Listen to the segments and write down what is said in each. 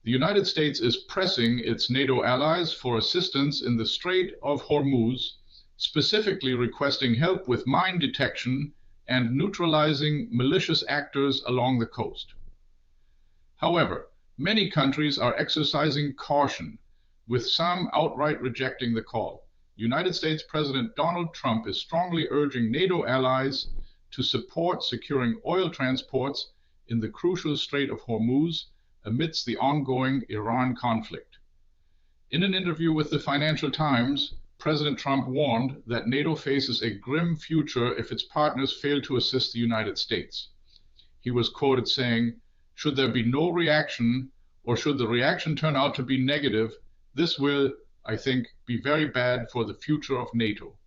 The United States is pressing its NATO allies for assistance in the Strait of Hormuz, specifically requesting help with mine detection and neutralizing malicious actors along the coast. However, many countries are exercising caution, with some outright rejecting the call. United States President Donald Trump is strongly urging NATO allies to support securing oil transports in the crucial Strait of Hormuz amidst the ongoing Iran conflict. In an interview with the Financial Times, President Trump warned that NATO faces a grim future if its partners fail to assist the United States. He was quoted saying, "Should there be no reaction, or should the reaction turn out to be negative, this will, I think, be very bad for the future of NATO."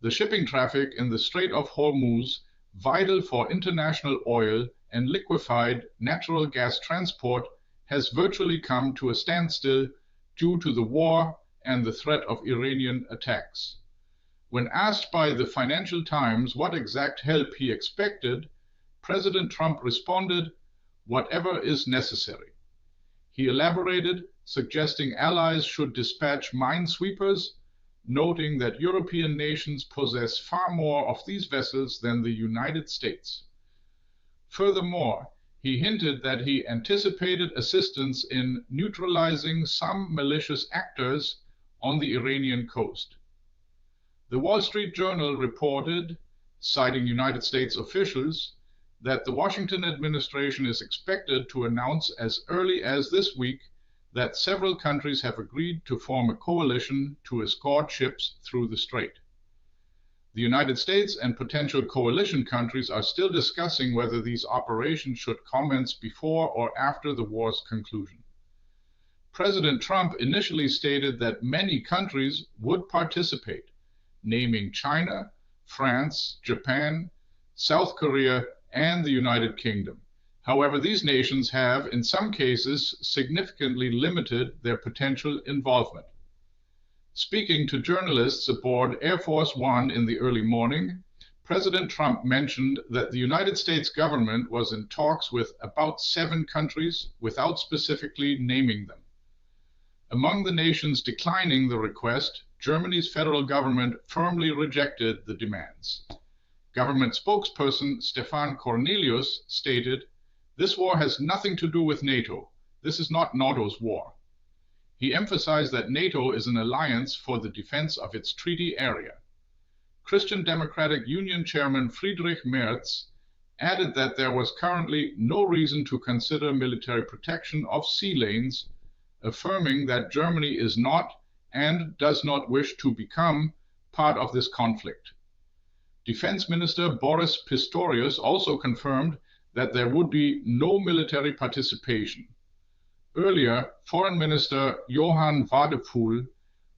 The shipping traffic in the Strait of Hormuz, vital for international oil and liquefied natural gas transport, has virtually come to a standstill due to the war and the threat of Iranian attacks. When asked by the Financial Times what exact help he expected, President Trump responded, "Whatever is necessary." He elaborated, suggesting allies should dispatch minesweepers, noting that European nations possess far more of these vessels than the United States. Furthermore, he hinted that he anticipated assistance in neutralizing some malicious actors on the Iranian coast. The Wall Street Journal reported, citing United States officials, that the Washington administration is expected to announce as early as this week that several countries have agreed to form a coalition to escort ships through the strait. The United States and potential coalition countries are still discussing whether these operations should commence before or after the war's conclusion. President Trump initially stated that many countries would participate, naming China, France, Japan, South Korea, and the United Kingdom. However, these nations have, in some cases, significantly limited their potential involvement. Speaking to journalists aboard Air Force One in the early morning, President Trump mentioned that the United States government was in talks with about 7 countries without specifically naming them. Among the nations declining the request, Germany's federal government firmly rejected the demands. Government spokesperson Stefan Cornelius stated, "This war has nothing to do with NATO. This is not NATO's war." He emphasized that NATO is an alliance for the defense of its treaty area. Christian Democratic Union Chairman Friedrich Merz added that there was currently no reason to consider military protection of sea lanes, affirming that Germany is not and does not wish to become part of this conflict. Defense Minister Boris Pistorius also confirmed that there would be no military participation. Earlier, Foreign Minister Johann Wadephul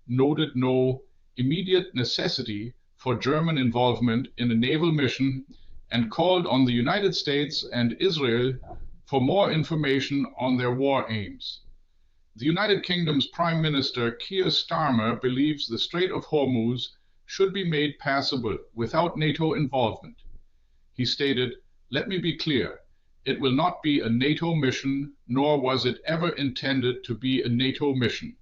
noted no immediate necessity for German involvement in a naval mission and called on the United States and Israel for more information on their war aims. The United Kingdom's Prime Minister Keir Starmer believes the Strait of Hormuz should be made passable without NATO involvement. He stated, "Let me be clear. It will not be a NATO mission, nor was it ever intended to be a NATO mission."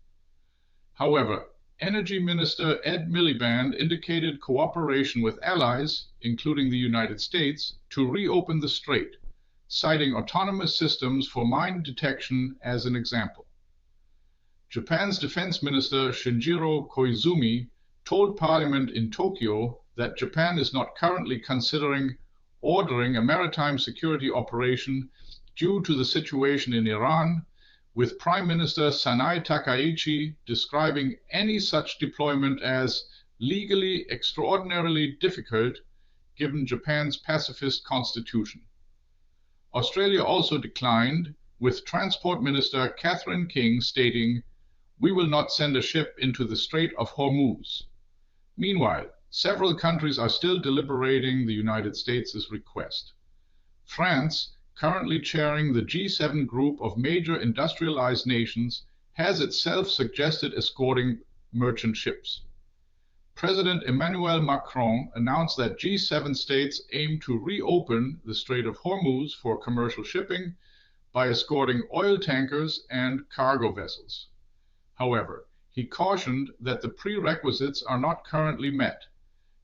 However, Energy Minister Ed Miliband indicated cooperation with allies, including the United States, to reopen the strait, citing autonomous systems for mine detection as an example. Japan's Defense Minister Shinjiro Koizumi told Parliament in Tokyo that Japan is not currently considering ordering a maritime security operation due to the situation in Iran, with Prime Minister Sanai Takaichi describing any such deployment as legally extraordinarily difficult given Japan's pacifist constitution. Australia also declined, with Transport Minister Catherine King stating, "We will not send a ship into the Strait of Hormuz." Meanwhile, several countries are still deliberating the United States' request. France, currently chairing the G7 group of major industrialized nations, has itself suggested escorting merchant ships. President Emmanuel Macron announced that G7 states aim to reopen the Strait of Hormuz for commercial shipping, by escorting oil tankers and cargo vessels. However, he cautioned that the prerequisites are not currently met,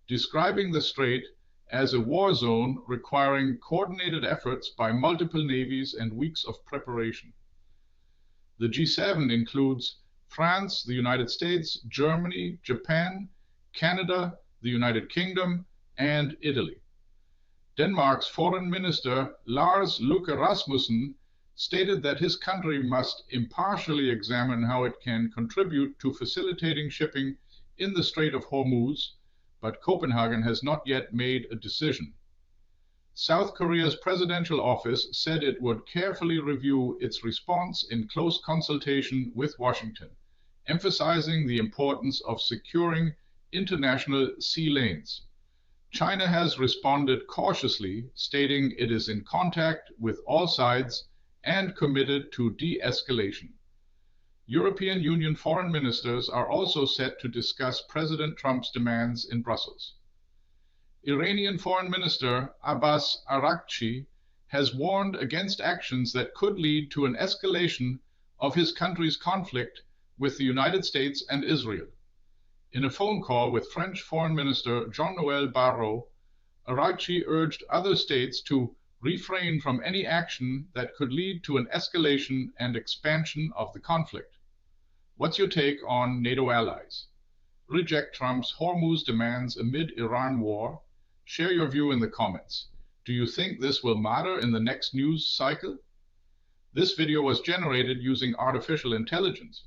describing the strait as a war zone requiring coordinated efforts by multiple navies and weeks of preparation. The G7 includes France, the United States, Germany, Japan, Canada, the United Kingdom, and Italy. Denmark's Foreign Minister Lars Løkke Rasmussen stated that his country must impartially examine how it can contribute to facilitating shipping in the Strait of Hormuz, but Copenhagen has not yet made a decision. South Korea's presidential office said it would carefully review its response in close consultation with Washington, emphasizing the importance of securing international sea lanes. China has responded cautiously, stating it is in contact with all sides and committed to de-escalation. European Union foreign ministers are also set to discuss President Trump's demands in Brussels. Iranian Foreign Minister Abbas Araghchi has warned against actions that could lead to an escalation of his country's conflict with the United States and Israel. In a phone call with French Foreign Minister Jean-Noël Barrot, Araghchi urged other states to refrain from any action that could lead to an escalation and expansion of the conflict. What's your take on NATO allies? Reject Trump's Hormuz demands amid Iran war? Share your view in the comments. Do you think this will matter in the next news cycle? This video was generated using artificial intelligence.